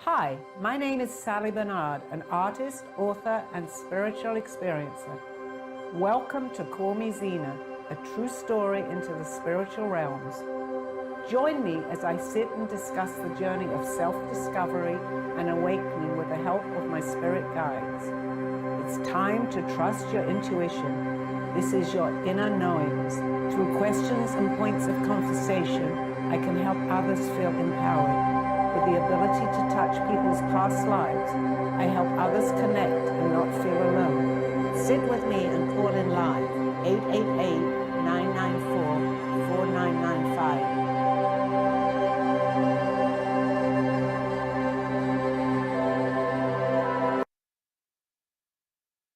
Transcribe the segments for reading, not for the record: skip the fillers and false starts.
Hi, my name is Sally Bernard, an artist, author, and spiritual experiencer. Welcome to Call Me Zena, a true story into the spiritual realms. Join me as I sit and discuss the journey of self-discovery and awakening with the help of my spirit guides. It's time to trust your intuition. This is your inner knowings. Through questions and points of conversation, I can help others feel empowered. With the ability to touch people's past lives, I help others connect and not feel alone. Sit with me and call in live, 888-994-4995.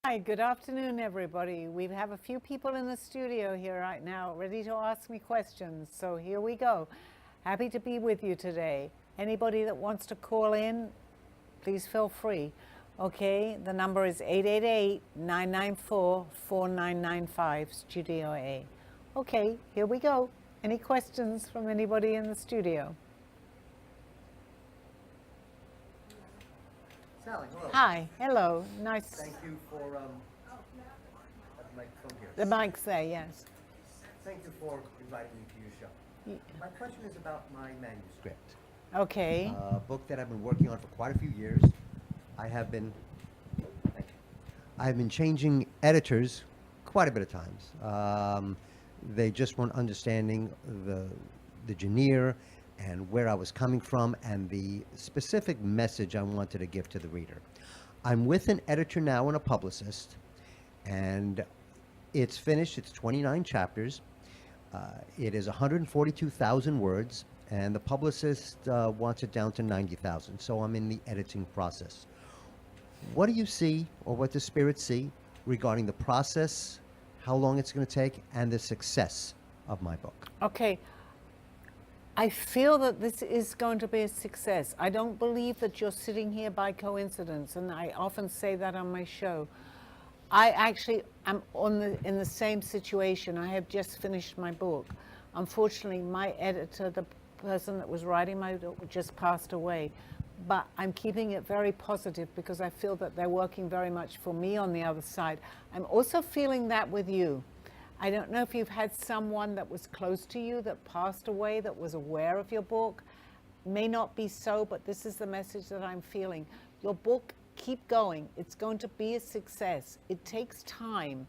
Hi, good afternoon, everybody. We have a few people in the studio here right now ready to ask me questions. So here we go. Happy to be with you today. Anybody that wants to call in, please feel free. Okay, the number is 888-994-4995, Studio A. Okay, here we go. Any questions from anybody in the studio? Sally, hello. Hi, hello, nice. Thank you for the microphone here. The mic's there, yes. Thank you for inviting me to your show. My question is about my manuscript. Okay. A book that I've been working on for quite a few years. I have been changing editors quite a bit of times. They just weren't understanding the veneer and where I was coming from and the specific message I wanted to give to the reader. I'm with an editor now and a publicist, and it's finished. It's 29 chapters. It is 142,000 words, and the publicist wants it down to 90,000. So I'm in the editing process. What do you see, or what does Spirit see, regarding the process, how long it's going to take, and the success of my book? Okay. I feel that this is going to be a success. I don't believe that you're sitting here by coincidence, and I often say that on my show. I actually am in the same situation. I have just finished my book. Unfortunately, my editor, the person that was writing my book, just passed away. But I'm keeping it very positive because I feel that they're working very much for me on the other side. I'm also feeling that with you. I don't know if you've had someone that was close to you that passed away that was aware of your book. May not be so, but this is the message that I'm feeling. Your book, keep going. It's going to be a success. It takes time.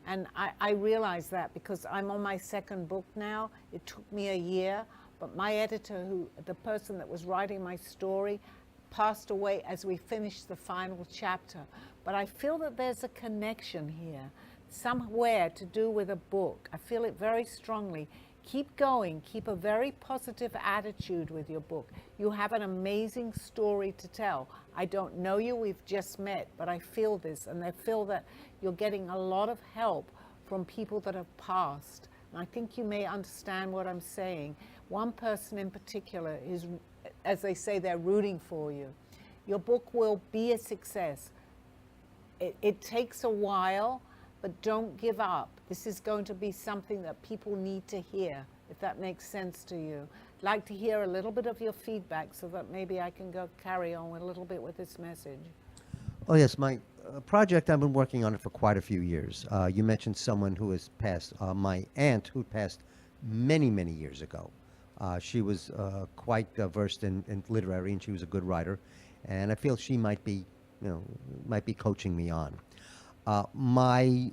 And I realize that because I'm on my second book now. It took me a year, but my editor, the person that was writing my story, passed away as we finished the final chapter. But I feel that there's a connection here, somewhere to do with a book. I feel it very strongly. Keep going. Keep a very positive attitude with your book. You have an amazing story to tell. I don't know you, we've just met, but I feel this, and I feel that you're getting a lot of help from people that have passed. And I think you may understand what I'm saying. One person in particular is, as they say, they're rooting for you. Your book will be a success. It takes a while, but don't give up. This is going to be something that people need to hear, if that makes sense to you. I'd like to hear a little bit of your feedback so that maybe I can go carry on with a little bit with this message. Oh yes, my project, I've been working on it for quite a few years. You mentioned someone who has passed, my aunt who passed many, many years ago. She was quite versed in literary, and she was a good writer. And I feel she might be coaching me on. My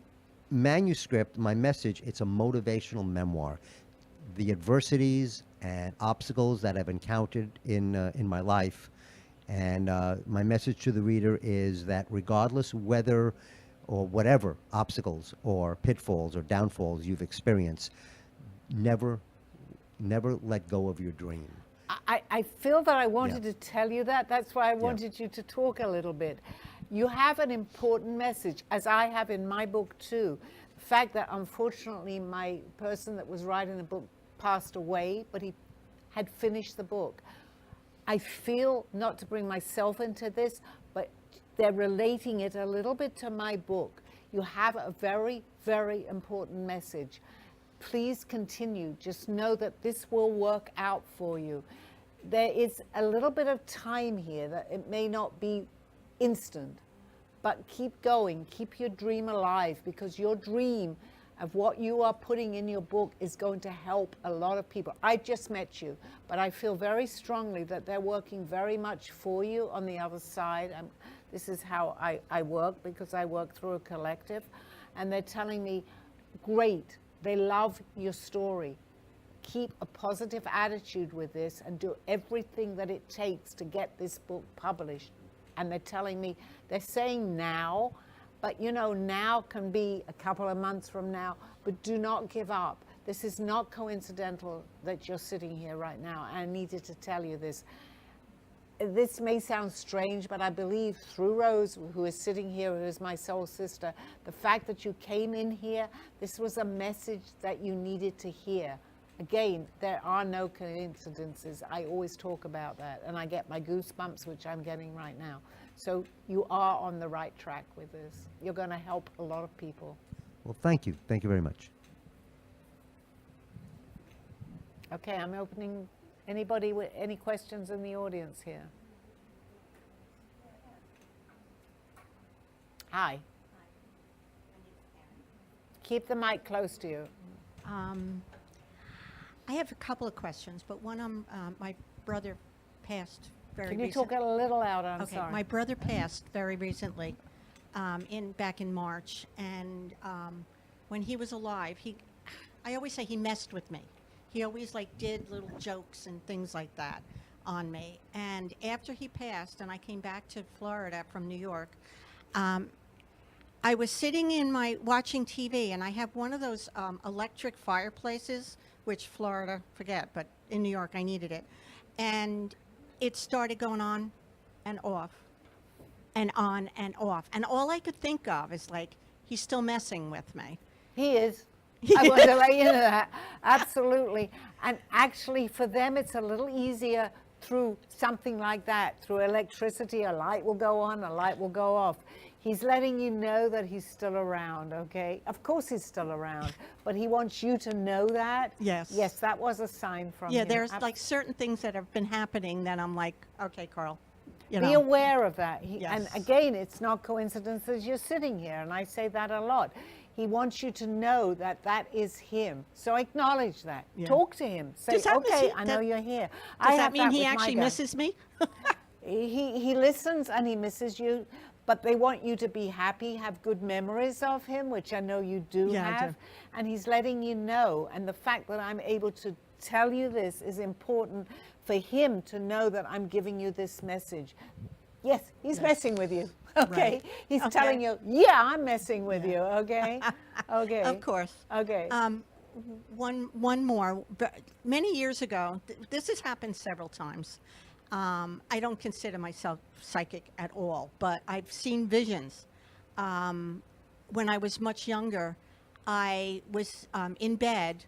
manuscript, my message, it's a motivational memoir. The adversities and obstacles that I've encountered in my life, and my message to the reader is that regardless whether or whatever obstacles or pitfalls or downfalls you've experienced, never let go of your dream. I feel that I wanted to tell you that. That's why I wanted you to talk a little bit. You have an important message, as I have in my book too. The fact that unfortunately my person that was writing the book passed away, but he had finished the book. I feel, not to bring myself into this, but they're relating it a little bit to my book. You have a very, very important message. Please continue. Just know that this will work out for you. there is a little bit of time here that it may not be instant, but keep going, keep your dream alive, because your dream of what you are putting in your book is going to help a lot of people. I just met you, but I feel very strongly that they're working very much for you on the other side. This is how I work, because I work through a collective, and they're telling me, great, they love your story. Keep a positive attitude with this and do everything that it takes to get this book published. And they're telling me, they're saying now, but you know, now can be a couple of months from now, but do not give up. This is not coincidental that you're sitting here right now. And I needed to tell you this. This may sound strange, but I believe through Rose, who is sitting here, who is my soul sister, the fact that you came in here, this was a message that you needed to hear. Again, there are no coincidences. I always talk about that, and I get my goosebumps, which I'm getting right now. So you are on the right track with this. You're going to help a lot of people. Well, thank you. Thank you very much. Okay, I'm opening. Anybody with any questions in the audience here? Hi. Keep the mic close to you. I have a couple of questions, but one, my brother passed very Can you recently. talk a little louder? I'm Okay, sorry. my brother passed very recently, back in March, and when he was alive, I always say he messed with me. He always did little jokes and things like that on me. And after he passed, and I came back to Florida from New York, I was sitting watching TV, and I have one of those electric fireplaces, which Florida, forget, but in New York I needed it. And it started going on and off and on and off. And all I could think of is he's still messing with me. He is. I want to let you know that. Absolutely. And actually, for them, it's a little easier through something like that. Through electricity, a light will go on, a light will go off. He's letting you know that he's still around, okay? Of course he's still around, but he wants you to know that. Yes. Yes, that was a sign from Yeah, him. there's certain things that have been happening that I'm like, okay, Carl, you Be know. aware of that. And Yes. again, it's not coincidence that you're sitting here, and I say that a lot. He wants you to know that that is him. So acknowledge that. Yeah. Talk to him. Say, Does that mean okay, he- I know that- you're here. Does that mean he actually misses? misses me? He listens and he misses you, but they want you to be happy, have good memories of him, which I know you do Yeah, I have. do. And he's letting you know. And the fact that I'm able to tell you this is important for him to know that I'm giving you this message. Yes, he's messing with you. Okay. Right. He's Okay. telling you, yeah, I'm messing with you. Okay. Okay. Of course. Okay. One more. Many years ago, this has happened several times. I don't consider myself psychic at all, but I've seen visions. When I was much younger, I was in bed,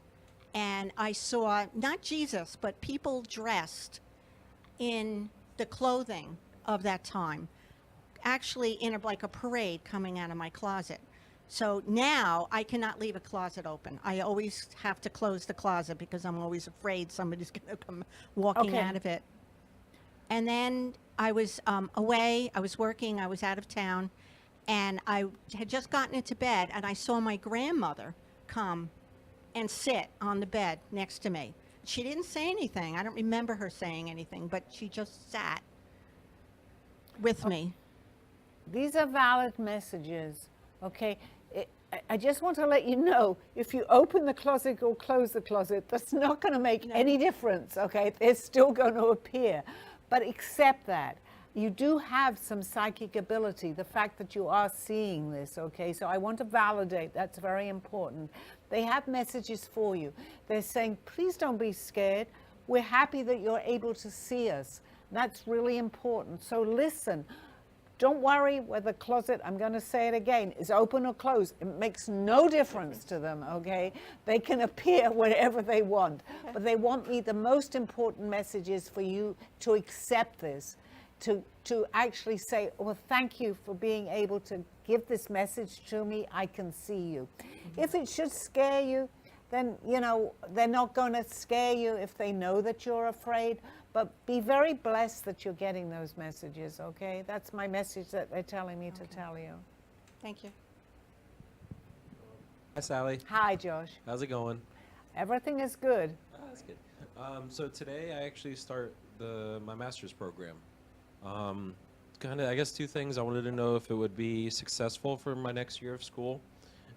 and I saw not Jesus, but people dressed in the clothing of that time, actually in a parade coming out of my closet. So now I cannot leave a closet open. I always have to close the closet because I'm always afraid somebody's going to come walking Okay. out of it. And then I was away, I was working, I was out of town, and I had just gotten into bed, and I saw my grandmother come and sit on the bed next to me. She didn't say anything. I don't remember her saying anything, but she just sat with me. These are valid messages, okay? I just want to let you know, if you open the closet or close the closet, that's not going to make any difference, okay? They're still going to appear. But accept that. You do have some psychic ability, the fact that you are seeing this, okay? So I want to validate, that's very important. They have messages for you. They're saying, please don't be scared. We're happy that you're able to see us. That's really important. So listen. Don't worry whether the closet, I'm going to say it again, is open or closed. It makes no difference to them, okay? They can appear wherever they want. But they want me, the most important message is for you to accept this, to actually say, well, thank you for being able to give this message to me. I can see you. If it should scare you, then, you know, they're not going to scare you if they know that you're afraid. But be very blessed that you're getting those messages, okay? That's my message that they're telling me to tell you. Thank you. Hi, Sally. Hi, Josh. How's it going? Everything is good. That's good. So today I actually start my master's program. Kind of, I guess, two things. I wanted to know if it would be successful for my next year of school,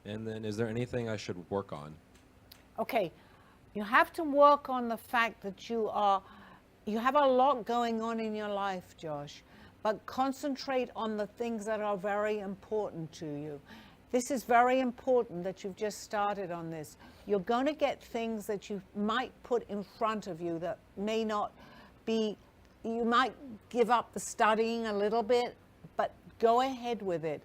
and then is there anything I should work on? Okay, you have to work on the fact that you have a lot going on in your life, Josh, but concentrate on the things that are very important to you. This is very important that you've just started on this. You're going to get things that you might put in front of you that may not be, you might give up the studying a little bit, but go ahead with it.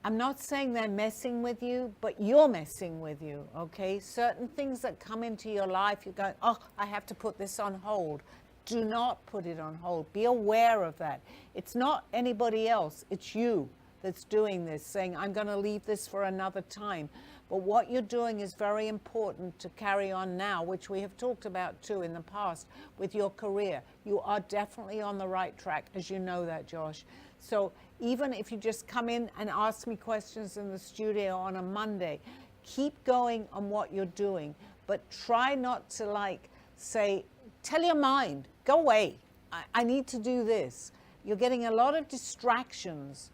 I'm not saying they're messing with you, but you're messing with you, okay? Certain things that come into your life, you go, oh, I have to put this on hold. Do not put it on hold. Be aware of that. It's not anybody else, it's you that's doing this, saying, I'm going to leave this for another time. But what you're doing is very important to carry on now, which we have talked about too in the past with your career. You are definitely on the right track, as you know that, Josh. So even if you just come in and ask me questions in the studio on a Monday, keep going on what you're doing, but try not to like say, tell your mind, go away. I need to do this. You're getting a lot of distractions.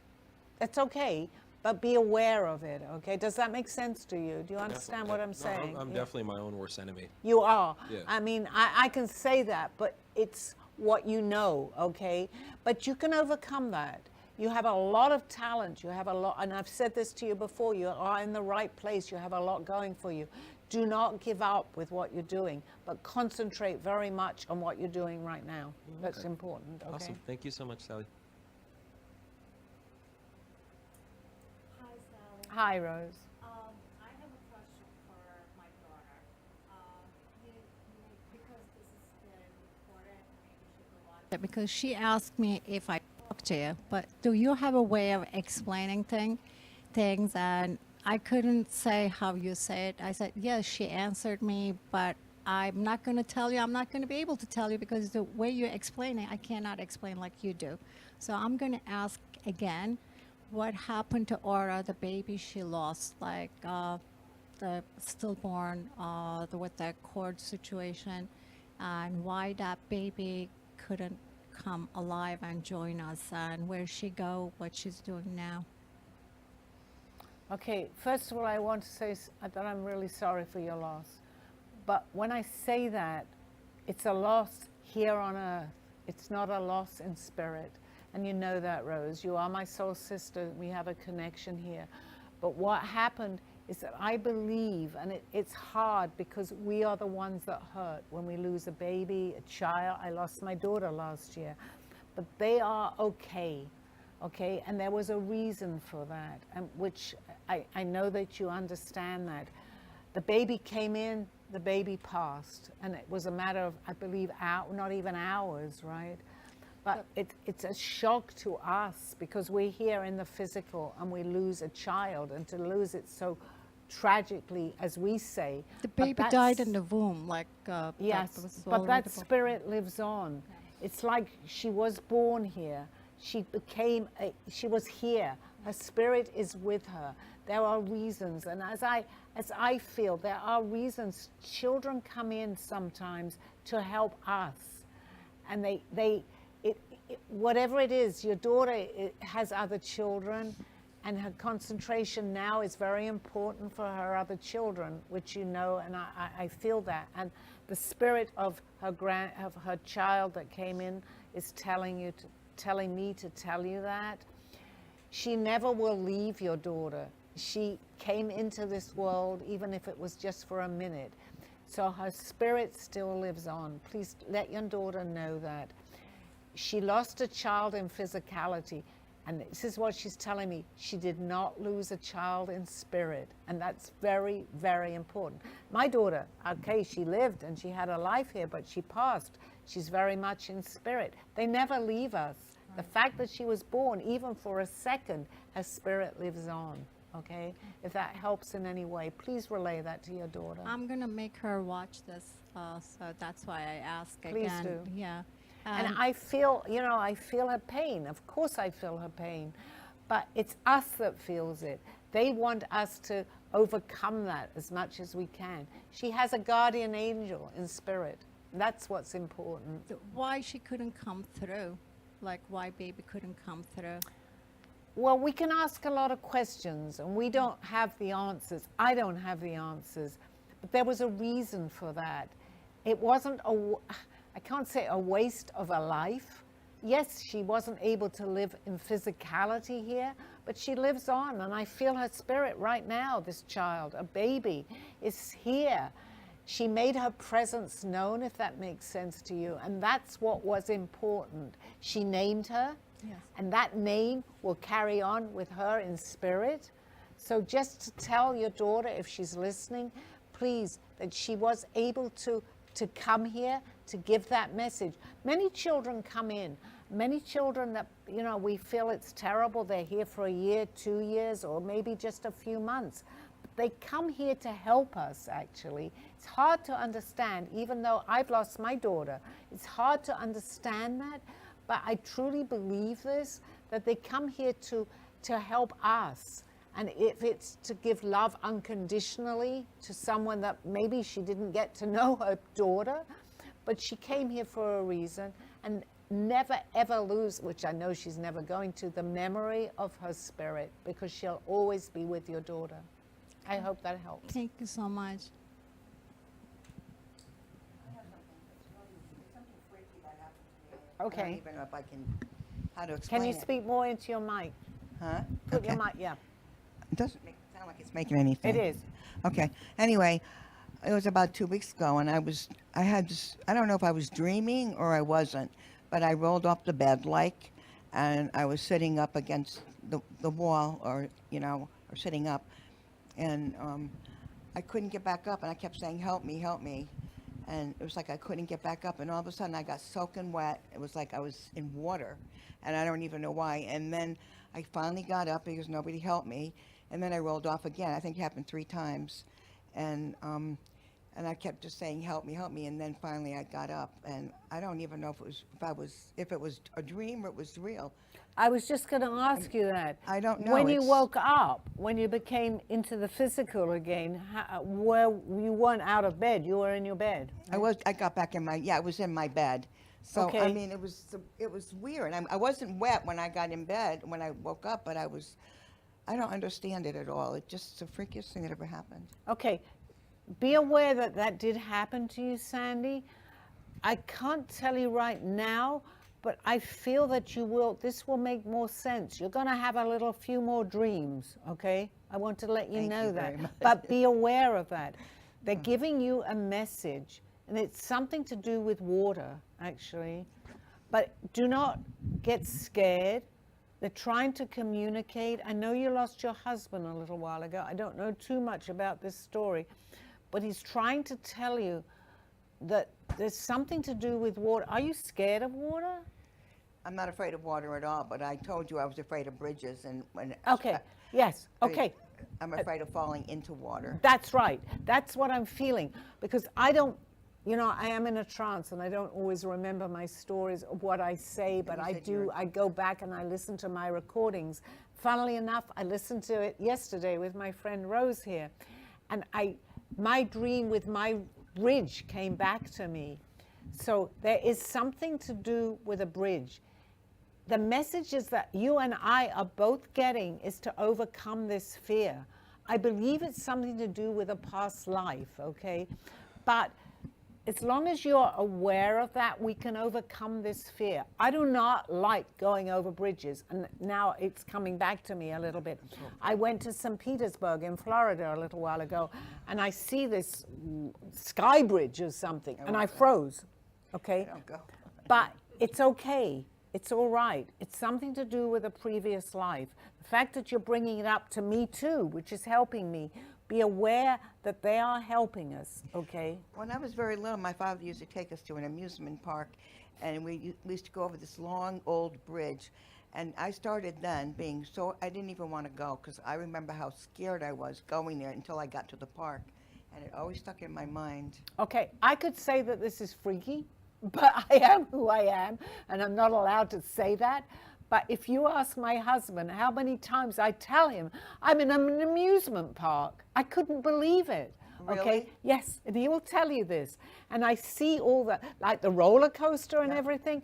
That's okay, but be aware of it, okay? Does that make sense to you? Do you understand what I'm saying? I'm definitely my own worst enemy. You are. Yeah. I mean, I can say that, but it's what you know, okay? But you can overcome that. You have a lot of talent. You have a lot, and I've said this to you before, you are in the right place. You have a lot going for you. Do not give up with what you're doing, but concentrate very much on what you're doing right now. That's important, okay? Awesome. Thank you so much, Sally. Hi, Sally. Hi, Rose. I have a question for my daughter. Because this is very important, maybe she could watch it. Because she asked me if I talk to you, but do you have a way of explaining things? And I couldn't say how you say it. I said, yes, she answered me, but I'm not going to tell you. I'm not going to be able to tell you because the way you're explaining, I cannot explain like you do. So I'm going to ask again. What happened to Aura, the baby she lost, like the stillborn, with that cord situation, and why that baby couldn't come alive and join us, and where she go, what she's doing now? Okay, first of all, I want to say that I'm really sorry for your loss. But when I say that, it's a loss here on earth. It's not a loss in spirit. And you know that, Rose. You are my soul sister. We have a connection here. But what happened is that I believe, and it's hard because we are the ones that hurt when we lose a baby, a child. I lost my daughter last year. But they are okay. Okay, and there was a reason for that, and which I know that you understand that. The baby came in, the baby passed, and it was a matter of, I believe, not even hours, right? But it's a shock to us because we're here in the physical and we lose a child, and to lose it so tragically, as we say. The baby died in the womb, like yes, but that spirit lives on. It's like she was born here. She was here. Her spirit is with her. There are reasons, and as I feel, there are reasons. Children come in sometimes to help us, and whatever it is, your daughter has other children, and her concentration now is very important for her other children, which you know, and I feel that. And the spirit of her child that came in is telling me to tell you that. She never will leave your daughter. She came into this world, even if it was just for a minute. So her spirit still lives on. Please let your daughter know that. She lost a child in physicality, and this is what she's telling me. She did not lose a child in spirit, and that's very, very important. My daughter, okay, she lived and she had a life here, but she passed. She's very much in spirit. They never leave us. Right. The fact that she was born, even for a second, her spirit lives on, okay? If that helps in any way, please relay that to your daughter. I'm going to make her watch this, so that's why I ask again. Please do. Yeah. And And- I feel, I feel her pain. Of course I feel her pain. But it's us that feels it. They want us to overcome that as much as we can. She has a guardian angel in spirit. That's what's important. Why she couldn't come through? Like why baby couldn't come through? Well, we can ask a lot of questions, and we don't have the answers. I don't have the answers. But there was a reason for that. It wasn't I can't say a waste of a life. Yes, she wasn't able to live in physicality here, but she lives on, and I feel her spirit right now. This child, a baby, is here. She made her presence known, if that makes sense to you, and that's what was important. She named her, Yes. and that name will carry on with her in spirit. So just to tell your daughter, if she's listening, please, that she was able to come here to give that message. Many children come in, many children that, we feel it's terrible, they're here for a year, 2 years, or maybe just a few months. But they come here to help us, actually. It's hard to understand, even though I've lost my daughter. It's hard to understand that, but I truly believe this, that they come here to help us. And if it's to give love unconditionally to someone that maybe she didn't get to know her daughter, but she came here for a reason, and never ever lose, which I know she's never going to, the memory of her spirit, because she'll always be with your daughter. I hope that helps. Thank you so much. I don't Okay. even know if I can, how to explain Can you it. speak more into your mic? Huh? Put your Okay. mic, yeah. It doesn't sound like it's making anything. It is. Okay. Anyway, it was about 2 weeks ago, and I had this, I don't know if I was dreaming or I wasn't, but I rolled off the bed and I was sitting up against the wall or sitting up. And I couldn't get back up, and I kept saying, help me, help me. And it was like I couldn't get back up, and all of a sudden I got soaking wet. It was like I was in water, and I don't even know why. And then I finally got up because nobody helped me, and then I rolled off again. I think it happened 3 times, and I kept just saying, help me, and then finally I got up, and I don't even know if it was a dream or it was real. I was just going to ask you that. I don't know, When you it's- woke up, when you became into the physical again, where you weren't out of bed, you were in your bed. I got back in I was in my bed. So, I Okay. mean, it was weird. I wasn't wet when I got in bed, when I woke up, but I don't understand it at all. It's just the freakiest thing that ever happened. Okay, be aware that that did happen to you, Sandy. I can't tell you right now, but I feel that this will make more sense. You're going to have a few more dreams, okay? I want to let you Thank know you that. very much. But be aware of that. They're giving you a message, and it's something to do with water, actually. But do not get scared. They're trying to communicate. I know you lost your husband a little while ago. I don't know too much about this story, but he's trying to tell you that there's something to do with water. Are you scared of water? I'm not afraid of water at all, but I told you I was afraid of bridges and when. Okay, yes, okay. I'm afraid of falling into water. That's right. That's what I'm feeling, because I don't, I am in a trance and I don't always remember my stories of what I say, but you I said do. you're- I go back and I listen to my recordings. Funnily enough, I listened to it yesterday with my friend Rose here, and my dream with my bridge came back to me. So there is something to do with a bridge. The messages that you and I are both getting is to overcome this fear. I believe it's something to do with a past life, okay? But as long as you're aware of that, we can overcome this fear. I do not like going over bridges, and now it's coming back to me a little bit. I went to St. Petersburg in Florida a little while ago, and I see this sky bridge or something, and I froze, okay? Don't go. But it's okay. It's all right. It's something to do with a previous life. The fact that you're bringing it up to me too, which is helping me, be aware that they are helping us, okay? When I was very little, my father used to take us to an amusement park, and we used to go over this long old bridge. And I started then being I didn't even want to go because I remember how scared I was going there until I got to the park. And it always stuck in my mind. Okay, I could say that this is freaky, but I am who I am, and I'm not allowed to say that. But if you ask my husband how many times I tell him I'm in an amusement park, I couldn't believe it. Okay? Really? Yes, and he will tell you this. And I see all the, like the roller coaster and everything.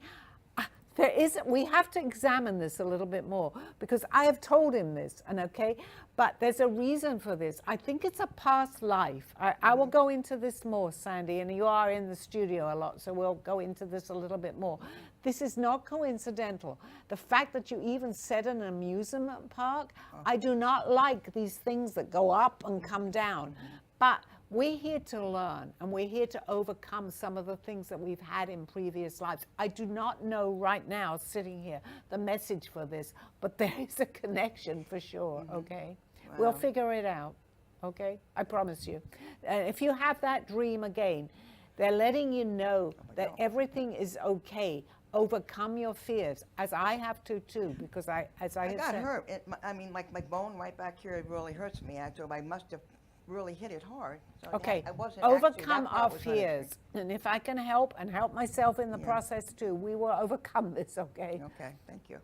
There is, we have to examine this a little bit more, because I have told him this, and okay, but there's a reason for this. I think it's a past life. I will go into this more, Sandy, and you are in the studio a lot, so we'll go into this a little bit more. This is not coincidental. The fact that you even said an amusement park, I do not like these things that go up and come down, but we're here to learn, and we're here to overcome some of the things that we've had in previous lives. I do not know right now, sitting here, the message for this, but there is a connection for sure, okay? We'll Wow. figure it out, okay? I promise you. And if you have that dream again, they're letting you know that everything is okay. Overcome your fears, as I have to too, because as I I have got said, hurt. I mean, like my bone right back here, it really hurts me. Actually, I must have really hit it hard. So okay, I wasn't actually- overcome that part our was not a dream. fears. And if I can help and help myself in the Yeah. process too, we will overcome this, okay? Okay, thank you.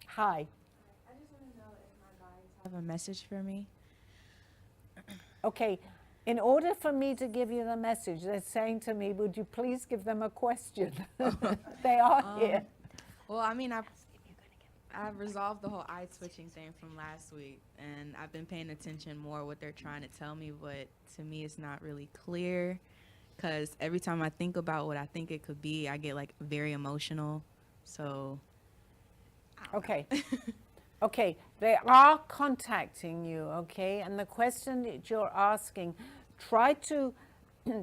Hi. Have a message for me? Okay, in order for me to give you the message, they're saying to me, would you please give them a question? They are here. Well, I mean, I've resolved the whole eye twitching thing from last week, and I've been paying attention more what they're trying to tell me, but to me it's not really clear, because every time I think about what I think it could be, I get like very emotional. So Okay. Okay, they are contacting you, okay? And the question that you're asking, try to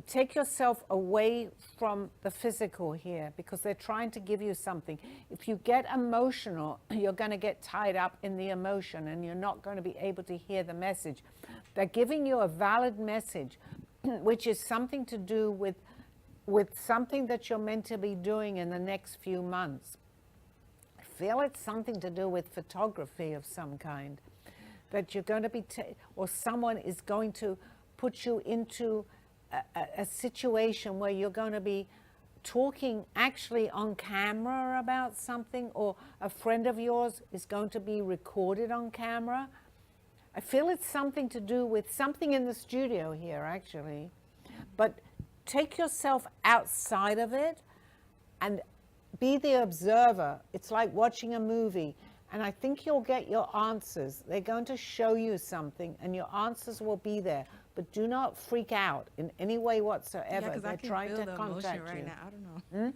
take yourself away from the physical here, because they're trying to give you something. If you get emotional, you're going to get tied up in the emotion and you're not going to be able to hear the message. They're giving you a valid message, which is something to do with something that you're meant to be doing in the next few months. I feel it's something to do with photography of some kind, that you're going to be, or someone is going to put you into a situation where you're going to be talking actually on camera about something, or a friend of yours is going to be recorded on camera. I feel it's something to do with something in the studio here, actually. But take yourself outside of it and be the observer. It's like watching a movie. And I think you'll get your answers. They're going to show you something, and your answers will be there. But do not freak out in any way whatsoever. because They're I can trying feel to the emotion contact right you. now. I don't know.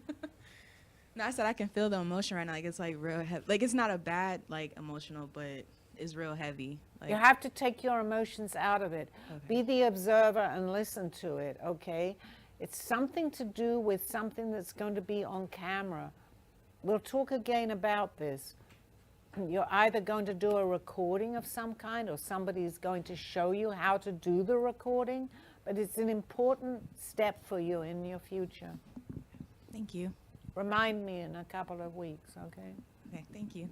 No, I said I can feel the emotion right now. Like it's like real heavy. Like it's not a bad like emotional, but it's real heavy. Like You have to take your emotions out of it. Be the observer and listen to it, okay? It's something to do with something that's going to be on camera. We'll talk again about this. You're either going to do a recording of some kind, or somebody's going to show you how to do the recording, but it's an important step for you in your future. Thank you. Remind me in a couple of weeks, okay? Okay, thank you.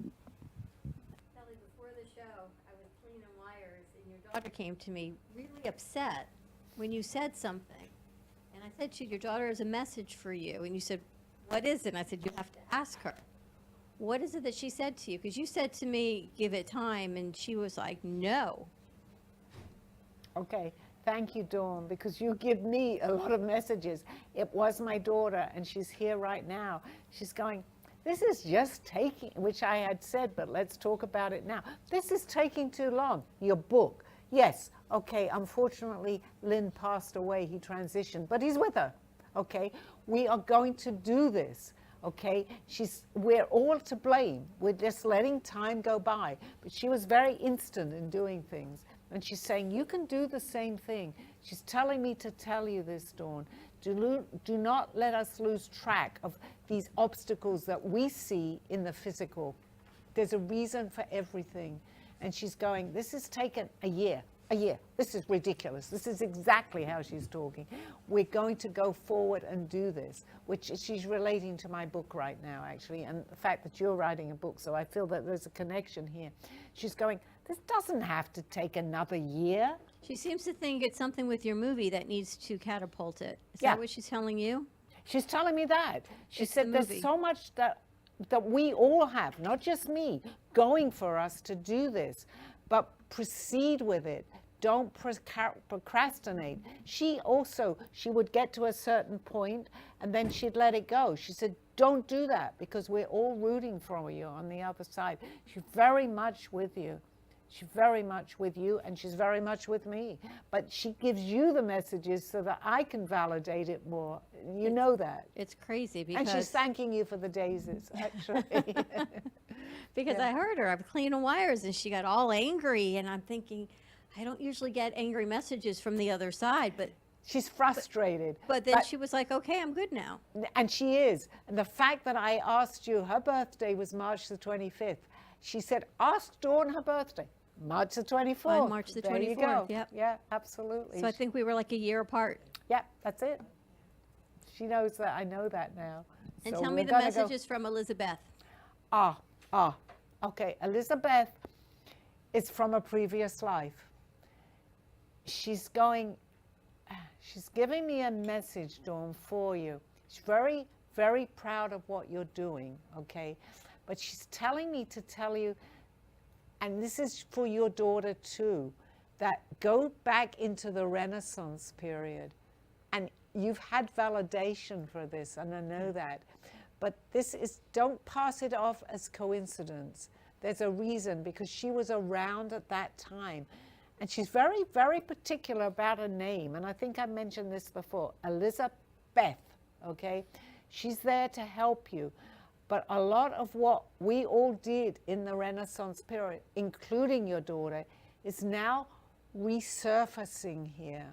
Kelly, before the show, I was cleaning wires, and your daughter came to me really upset when you said something. And I said to you, your daughter has a message for you. And you said, what is it? And I said, you have to ask her. What is it that she said to you? Because you said to me, give it time, and she was like, no. Okay, thank you, Dawn, because you give me a lot of messages. It was my daughter, and she's here right now. She's going, this is just taking, which I had said, but let's talk about it now. This is taking too long. Your book. Yes, okay, unfortunately, Lynn passed away. He transitioned, but he's with her, okay? We are going to do this. Okay, we're all to blame. We're just letting time go by. But she was very instant in doing things. And she's saying, you can do the same thing. She's telling me to tell you this, Dawn. Do not let us lose track of these obstacles that we see in the physical. There's a reason for everything. And she's going, this has taken a year. A year. This is ridiculous. This is exactly how she's talking. We're going to go forward and do this, which she's relating to my book right now, actually, and the fact that you're writing a book, so I feel that there's a connection here. She's going, This doesn't have to take another year. She seems to think it's something with your movie that needs to catapult it. Is Yeah. that what she's telling you? She's telling me that. She It's said the there's movie. so much that we all have, not just me, going for us to do this. But proceed with it. Don't procrastinate. She would get to a certain point and then she'd let it go. She said, don't do that because we're all rooting for you on the other side. She's very much with you. She's very much with you and she's very much with me. But she gives you the messages so that I can validate it more. You know that. It's crazy because And she's thanking you for the daisies, actually. because I heard her. I'm cleaning wires, and she got all angry. And I'm thinking, I don't usually get angry messages from the other side, but She's frustrated. then she was like, okay, I'm good now. And she is. And the fact that I asked you, her birthday was March the 25th. She said, ask Dawn her birthday. March the 24th. On March the There you 24th, go. yep. Yeah, absolutely. So I think we were like a year apart. Yeah, that's it. She knows that. I know that now. And So tell me we're the gonna go- messages from Elizabeth. Okay. Elizabeth is from a previous life. She's giving me a message, Dawn, for you. She's very, very proud of what you're doing, okay? But she's telling me to tell you, and this is for your daughter too, that go back into the Renaissance period. And you've had validation for this, and I know that. But don't pass it off as coincidence. There's a reason, because she was around at that time. And she's very, very particular about her name. And I think I mentioned this before, Elizabeth, okay? She's there to help you. But a lot of what we all did in the Renaissance period, including your daughter, is now resurfacing here.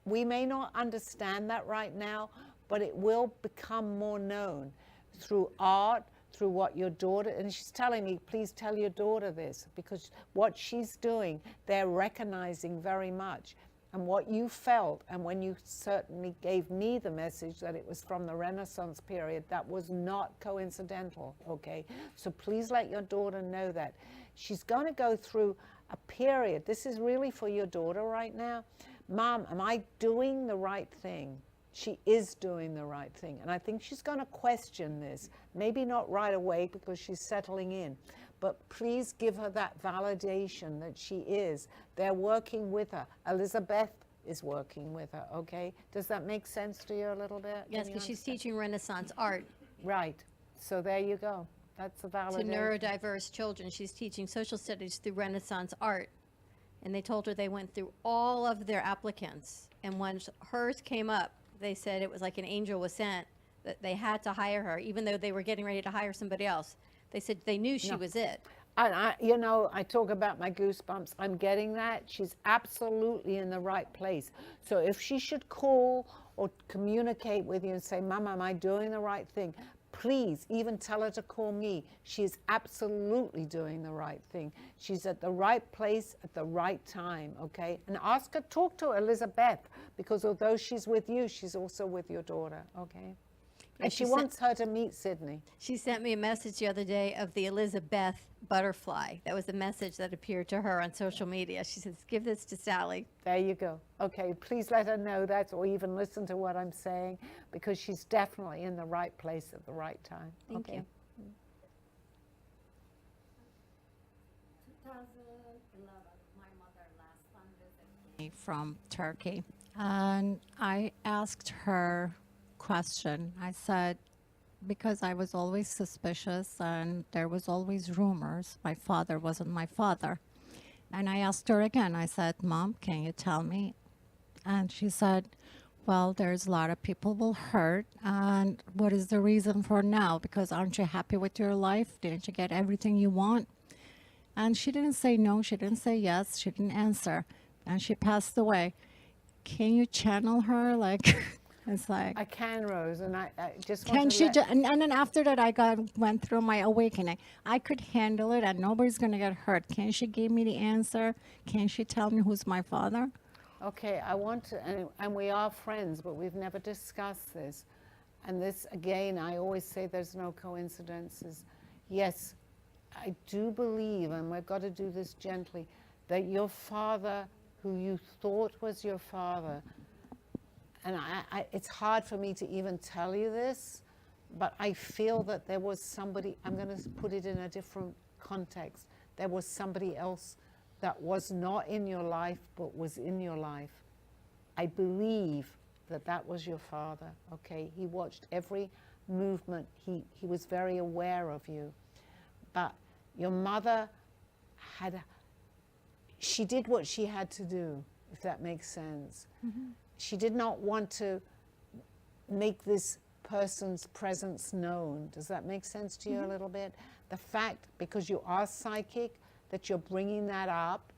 We may not understand that right now, but it will become more known through art, through what your daughter, and she's telling me, please tell your daughter this, because what she's doing, they're recognizing very much. And what you felt, and when you certainly gave me the message that it was from the Renaissance period, that was not coincidental, okay? So please let your daughter know that. She's going to go through a period. This is really for your daughter right now. Mom, am I doing the right thing? She is doing the right thing. And I think she's going to question this. Maybe not right away because she's settling in. But please give her that validation that she is. They're working with her. Elizabeth is working with her, okay? Does that make sense to you a little bit? Yes, Can you because she's understand? teaching Renaissance art Right. So there you go. That's a to validation. neurodiverse children. She's teaching social studies through Renaissance art. And they told her they went through all of their applicants. And when hers came up, they said it was like an angel was sent, that they had to hire her, even though they were getting ready to hire somebody else. They said they knew she was it. And I talk about my goosebumps. I'm getting that. She's absolutely in the right place. So if she should call or communicate with you and say, Mama, am I doing the right thing? Please even tell her to call me. She's absolutely doing the right thing. She's at the right place at the right time, okay? And ask her, talk to Elizabeth, because although she's with you, she's also with your daughter, okay? And she she said- wants her to meet Sydney. She sent me a message the other day of the Elizabeth butterfly. That was a message that appeared to her on social media. She says, give this to Sally. There you go. Okay, please let her know that, or even listen to what I'm saying, because she's definitely in the right place at the right time. Thank okay. you. 2011, my mother last time visited me from Turkey, and I asked her question. I said, because I was always suspicious and there was always rumors, my father wasn't my father. And I asked her again, I said, Mom, can you tell me? And she said, well, there's a lot of people will hurt, and what is the reason for now? Because aren't you happy with your life? Didn't you get everything you want? And she didn't say no, she didn't say yes, she didn't answer, and she passed away. Can you channel her? Like, it's like, I can, Rose, and I just want can to she? let- And then after that, went through my awakening. I could handle it, and nobody's gonna get hurt. Can she give me the answer? Can she tell me who's my father? Okay, I want to, and we are friends, but we've never discussed this. And this, again, I always say there's no coincidences. Yes, I do believe, and we've got to do this gently, that your father, who you thought was your father, and it's hard for me to even tell you this, but I feel that there was somebody, I'm going to put it in a different context, there was somebody else that was not in your life but was in your life. I believe that that was your father, okay? He watched every movement. He was very aware of you. But your mother she did what she had to do, if that makes sense. Mm-hmm. She did not want to make this person's presence known. Does that make sense to you a little bit? The fact, because you are psychic, that you're bringing that up,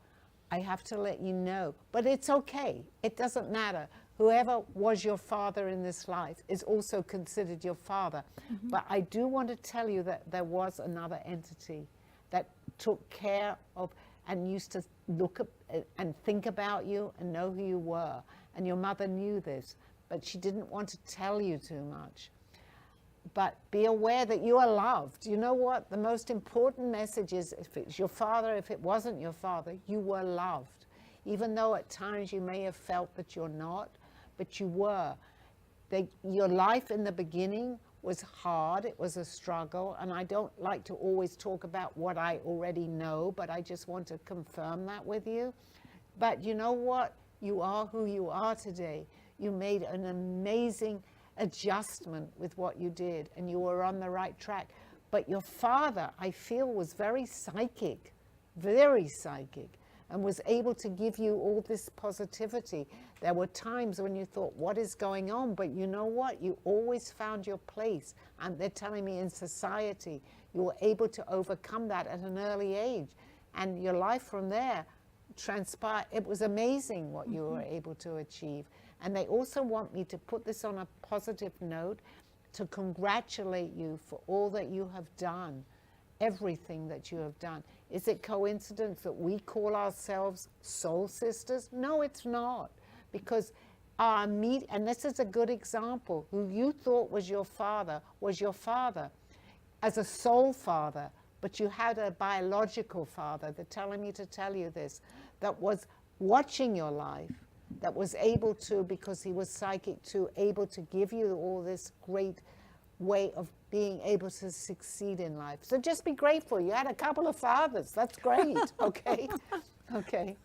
I have to let you know. But it's okay. It doesn't matter. Whoever was your father in this life is also considered your father. Mm-hmm. But I do want to tell you that there was another entity that took care of and used to look at and think about you and know who you were. And your mother knew this, but she didn't want to tell you too much. But be aware that you are loved. You know what? The most important message is, if it's your father, if it wasn't your father, you were loved. Even though at times you may have felt that you're not, but you were. Your life in the beginning was hard. It was a struggle. And I don't like to always talk about what I already know, but I just want to confirm that with you. But you know what? You are who you are today. You made an amazing adjustment with what you did, and you were on the right track. But your father, I feel, was very psychic, and was able to give you all this positivity. There were times when you thought, what is going on? But you know what? You always found your place. And they're telling me in society, you were able to overcome that at an early age. And your life from there transpired. It was amazing what you were able to achieve. And they also want me to put this on a positive note, to congratulate you for all that you have done, everything that you have done. Is it coincidence that we call ourselves soul sisters? No, it's not. Because and this is a good example, who you thought was your father as a soul father, but you had a biological father. They're telling me to tell you this, that was watching your life, that was able to, because he was psychic, able to give you all this great way of being able to succeed in life. So just be grateful. You had a couple of fathers. That's great. Okay. Okay.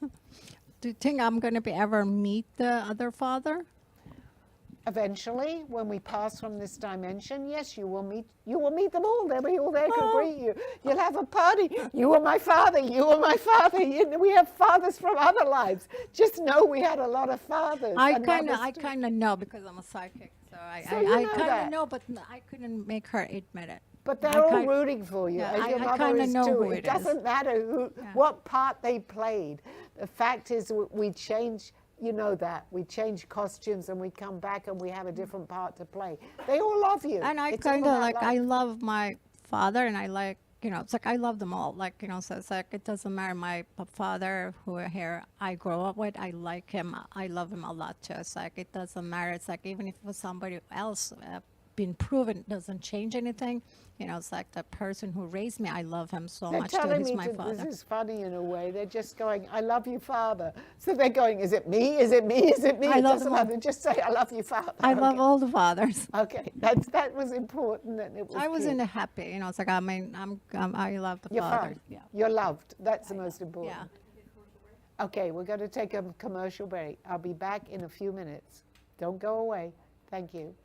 Do you think I'm going to be ever meet the other father? Eventually, when we pass from this dimension, yes, you will meet them all. They'll be all there to greet you. You'll have a party. You were my father. You were my father. We have fathers from other lives. Just know we had a lot of fathers. I kind of know, because I'm a psychic. So I kind of know, but I couldn't make her admit it. But they're all rooting for you, as your mother is too. It doesn't matter what part they played. The fact is, we change. You know that. We change costumes and we come back and we have a different part to play. They all love you. And I kind of like, I love my father, and I like, it's like I love them all. Like, so it's like, it doesn't matter. My father, who here I grew up with, I like him. I love him a lot too. It's like, it doesn't matter. It's like, even if it was somebody else, been proven, it doesn't change anything. It's like the person who raised me, I love him so much. They're telling He's me my father. This is funny in a way. They're just going, I love you, Father. So they're going, is it me? Is it me? Is it me? I It love doesn't them matter. Just say, I love you, Father. I love all the fathers. Okay, that was important, and it was. I was cute. in the happy, it's like, I mean, I love the You're father. fine. Yeah. You're loved. That's the most important. Yeah. Okay, we're going to take a commercial break. I'll be back in a few minutes. Don't go away. Thank you.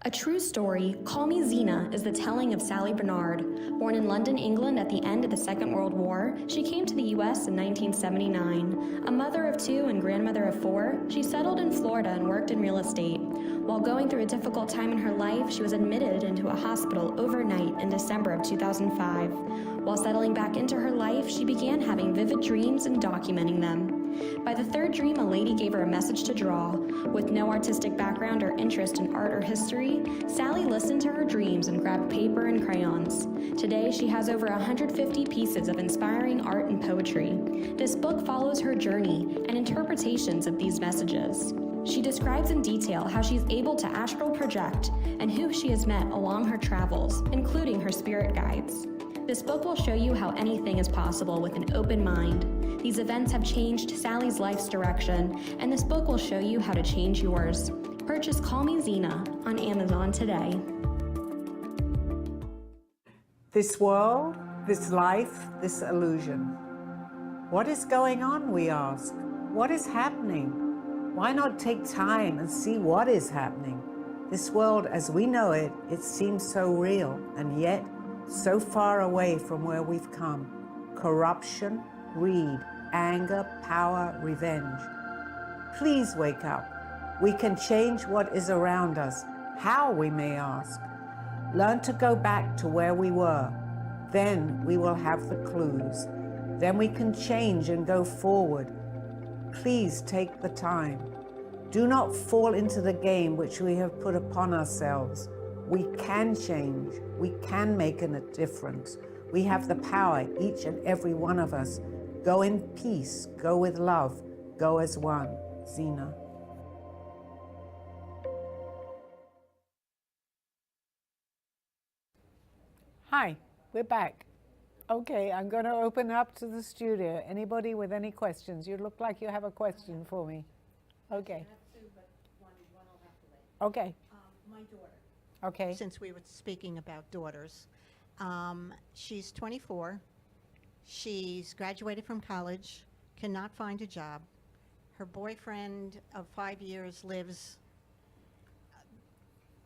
A true story, Call Me Zena, is the telling of Sally Bernard. Born in London, England at the end of the Second World War, she came to the U.S. in 1979. A mother of 2 and grandmother of 4, she settled in Florida and worked in real estate. While going through a difficult time in her life, she was admitted into a hospital overnight in December of 2005. While settling back into her life, she began having vivid dreams and documenting them. By the 3rd dream, a lady gave her a message to draw. With no artistic background or interest in art or history, Sally listened to her dreams and grabbed paper and crayons. Today, she has over 150 pieces of inspiring art and poetry. This book follows her journey and interpretations of these messages. She describes in detail how she's able to astral project and who she has met along her travels, including her spirit guides. This book will show you how anything is possible with an open mind. These events have changed Sally's life's direction, and this book will show you how to change yours. Purchase Call Me Zena on Amazon today. This world, this life, this illusion. What is going on, we ask? What is happening? Why not take time and see what is happening? This world as we know it, it seems so real and yet so far away from where we've come. Corruption, greed, anger, power, revenge. Please wake up. We can change what is around us. How, we may ask? Learn to go back to where we were. Then we will have the clues. Then we can change and go forward. Please take the time. Do not fall into the game which we have put upon ourselves. We can change. We can make a difference. We have the power, each and every one of us. Go in peace. Go with love. Go as one. Zena. Hi, we're back. Okay, I'm going to open up to the studio. Anybody with any questions? You look like you have a question for me. Okay. Okay. My daughter, Okay. since we were speaking about daughters, she's 24. She's graduated from college, cannot find a job. Her boyfriend of 5 years lives,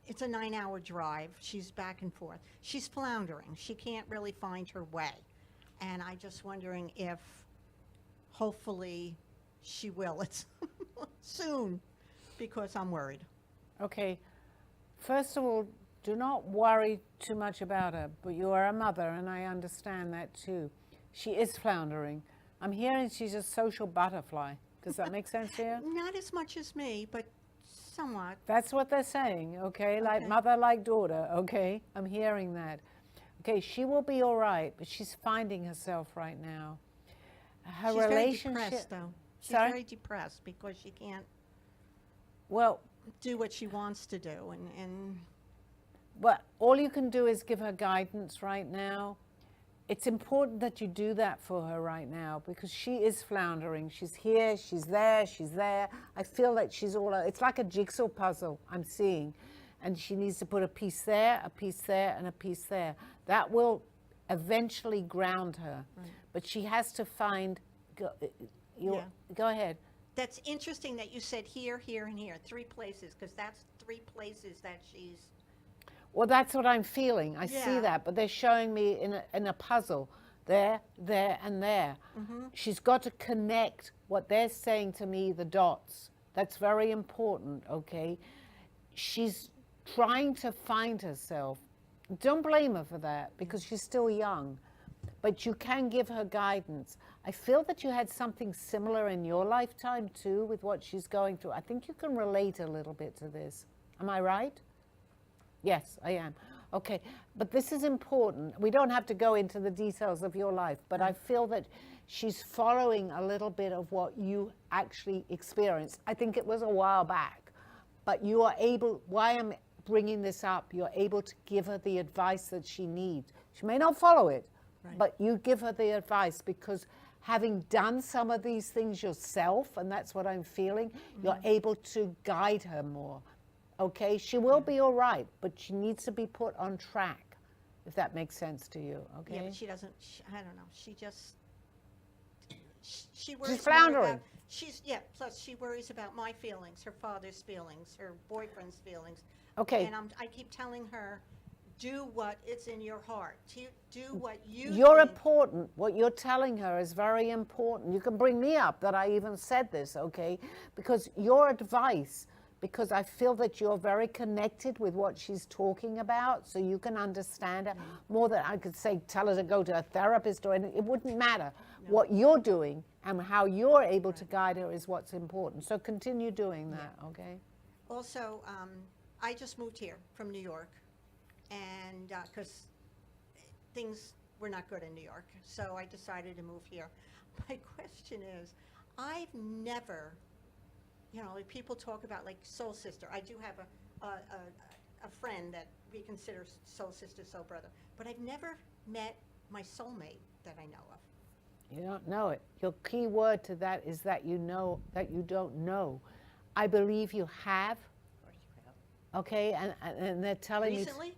it's a 9-hour drive. She's back and forth. She's floundering. She can't really find her way. And I'm just wondering if hopefully she will. It's soon, because I'm worried. Okay. First of all, do not worry too much about her, but you are a mother, and I understand that too. She is floundering. I'm hearing she's a social butterfly. Does that make sense to you? Not as much as me, but somewhat. That's what they're saying, okay? Like Okay. mother, like daughter, okay? I'm hearing that. Okay, she will be all right, but she's finding herself right now. Her She's very relationship. depressed, though. She's Sorry? very depressed because she can't Well, do what she wants to do. And but all you can do is give her guidance right now. It's important that you do that for her right now because she is floundering. She's here, she's there, she's there. I feel that she's all, it's like a jigsaw puzzle I'm seeing. And she needs to put a piece there, a piece there, and a piece there. That will eventually ground her. Right. But she has to find, go ahead. that's interesting that you said here, here, and here, 3 places, because that's 3 places that she's. Well, that's what I'm feeling. I see Yeah. that, but they're showing me in a puzzle, there, and there. Mm-hmm. She's got to connect what they're saying to me, the dots. That's very important, okay? She's trying to find herself. Don't blame her for that because she's still young, but you can give her guidance. I feel that you had something similar in your lifetime too with what she's going through. I think you can relate a little bit to this. Am I right? Yes, I am. Okay, but this is important. We don't have to go into the details of your life, but I feel that she's following a little bit of what you actually experienced. I think it was a while back, but you are able, why I'm bringing this up, you're able to give her the advice that she needs. She may not follow it, Right. but you give her the advice because having done some of these things yourself, and that's what I'm feeling, you're able to guide her more. Okay, she will be all right, but she needs to be put on track, if that makes sense to you, okay? Yeah, but she doesn't, I don't know, she just, she worries more floundering. about, plus she worries about my feelings, her father's feelings, her boyfriend's feelings. Okay. And I keep telling her, do what is in your heart, do what you You're think. important. What you're telling her is very important. You can bring me up that I even said this, okay? Because your advice, because I feel that you're very connected with what she's talking about, so you can understand her more than I could say, tell her to go to a therapist or anything. It wouldn't matter. No. What you're doing and how you're able to guide her is what's important. So continue doing that, okay? Also, I just moved here from New York, and because things were not good in New York, so I decided to move here. My question is, I've never, like people talk about like soul sister. I do have a friend that we consider soul sister, soul brother, but I've never met my soulmate that I know of. You don't know it. Your key word to that is that you know that you don't know. I believe you have. Okay, and they're telling me. Recently?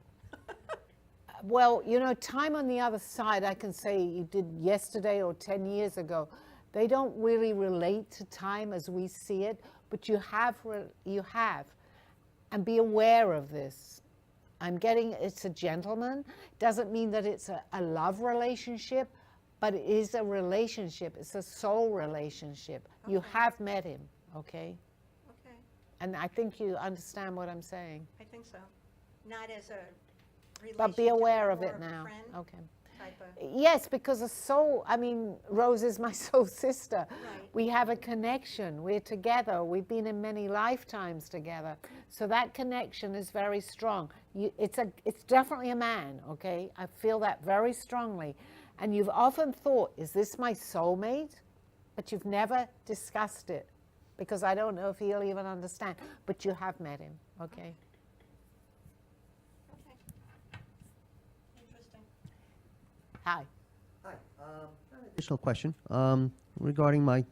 Well, you know, time on the other side, I can say you did yesterday or 10 years ago. They don't really relate to time as we see it, but you have. And be aware of this. I'm getting, it's a gentleman. Doesn't mean that it's a love relationship, but it is a relationship. It's a soul relationship. You Okay. have met him, okay? Okay, And I think you understand what I'm saying. I think so. Not as a relationship. But be aware of or it a now. friend Okay. type of. Yes, because a soul, I mean, Rose is my soul sister. Right. We have a connection. We're together. We've been in many lifetimes together. So that connection is very strong. It's definitely a man, okay? I feel that very strongly. And you've often thought, is this my soulmate? But you've never discussed it because I don't know if he'll even understand. But you have met him, okay? Okay. Interesting. Hi. Hi. Additional question regarding my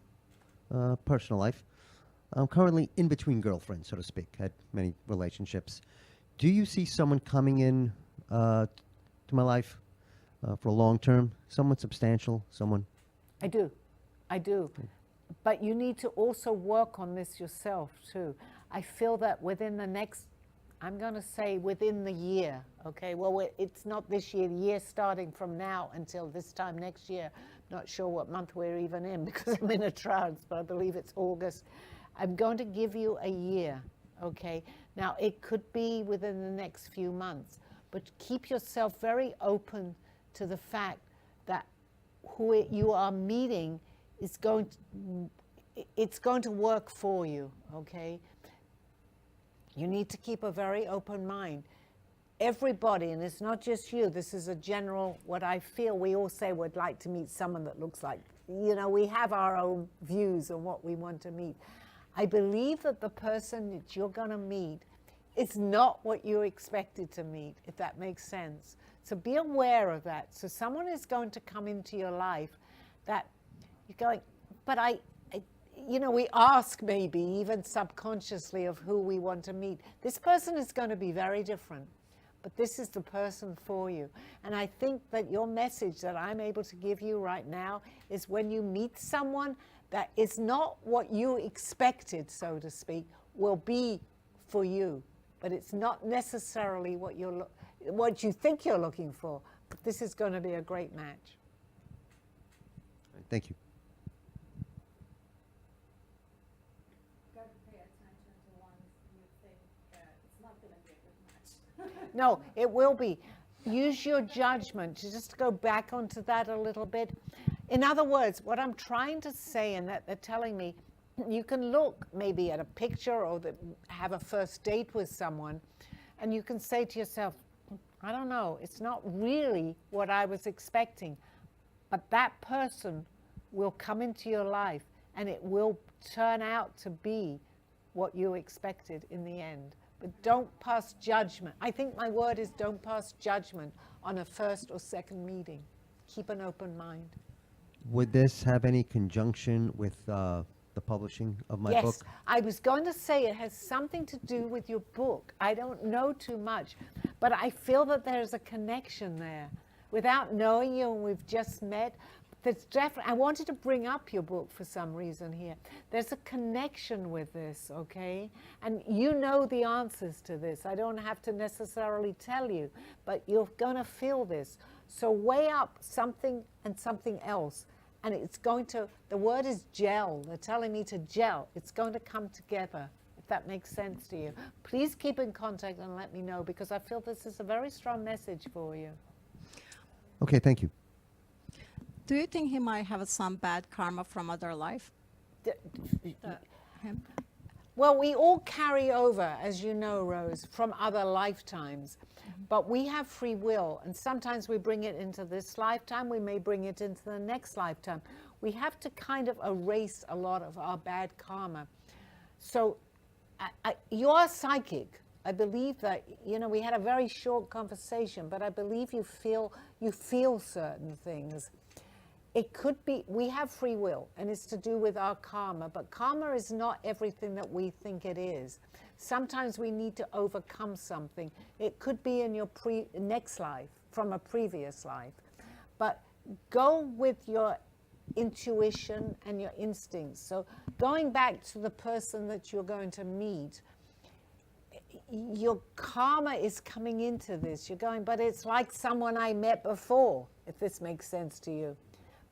personal life. I'm currently in between girlfriends, so to speak. Had many relationships. Do you see someone coming in to my life for a long term? Someone substantial? Someone? I do. I do. But you need to also work on this yourself too. I feel that within the next, I'm going to say within the year, okay? Well, it's not this year, the year starting from now until this time next year. Not sure what month we're even in because I'm in a trance, but I believe it's August. I'm going to give you a year, okay? Now, it could be within the next few months, but keep yourself very open to the fact that who you are meeting is going to, it's going to work for you, okay? You need to keep a very open mind. Everybody, and it's not just you, this is a general, what I feel, we all say we'd like to meet someone that looks like, you know, we have our own views on what we want to meet. I believe that the person that you're going to meet is not what you expected to meet, if that makes sense. So be aware of that. So someone is going to come into your life that you're going, but you know, we ask maybe even subconsciously of who we want to meet. This person is going to be very different, but this is the person for you. And I think that your message that I'm able to give you right now is when you meet someone that is not what you expected, so to speak, will be for you. But it's not necessarily what you think you're looking for. But this is going to be a great match. Thank you. No, it will be. Use your judgment. Just to go back onto that a little bit. In other words, what I'm trying to say, and that they're telling me, you can look maybe at a picture or have a first date with someone, and you can say to yourself, I don't know, it's not really what I was expecting, but that person will come into your life and it will turn out to be what you expected in the end. But don't pass judgment. I think my word is don't pass judgment on a first or second meeting. Keep an open mind. Would this have any conjunction with the publishing of my book? Yes, I was going to say it has something to do with your book. I don't know too much, but I feel that there's a connection there. Without knowing you, and we've just met, there's definitely, I wanted to bring up your book for some reason here. There's a connection with this, okay? And you know the answers to this. I don't have to necessarily tell you, but you're going to feel this. So weigh up something and something else. And it's going to, the word is gel. They're telling me to gel. It's going to come together, if that makes sense to you. Please keep in contact and let me know, because I feel this is a very strong message for you. Okay, thank you. Do you think he might have some bad karma from other life? Him? Well, we all carry over, as you know, Rose, from other lifetimes. But we have free will, and sometimes we bring it into this lifetime, we may bring it into the next lifetime. We have to kind of erase a lot of our bad karma. So you're psychic, I believe that, you know, we had a very short conversation, but I believe you feel certain things. It could be, we have free will, and it's to do with our karma, but karma is not everything that we think it is. Sometimes we need to overcome something. It could be in your next life, from a previous life. But go with your intuition and your instincts. So going back to the person that you're going to meet, your karma is coming into this. You're going, but it's like someone I met before, if this makes sense to you.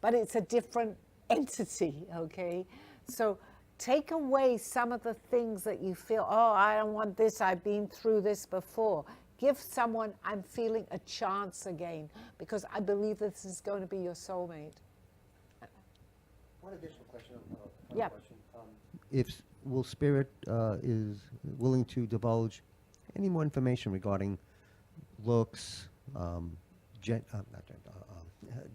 But it's a different entity, okay? So take away some of the things that you feel, oh, I don't want this, I've been through this before. Give someone, I'm feeling a chance again, because I believe this is going to be your soulmate. One additional question. Yeah. If will Spirit is willing to divulge any more information regarding looks,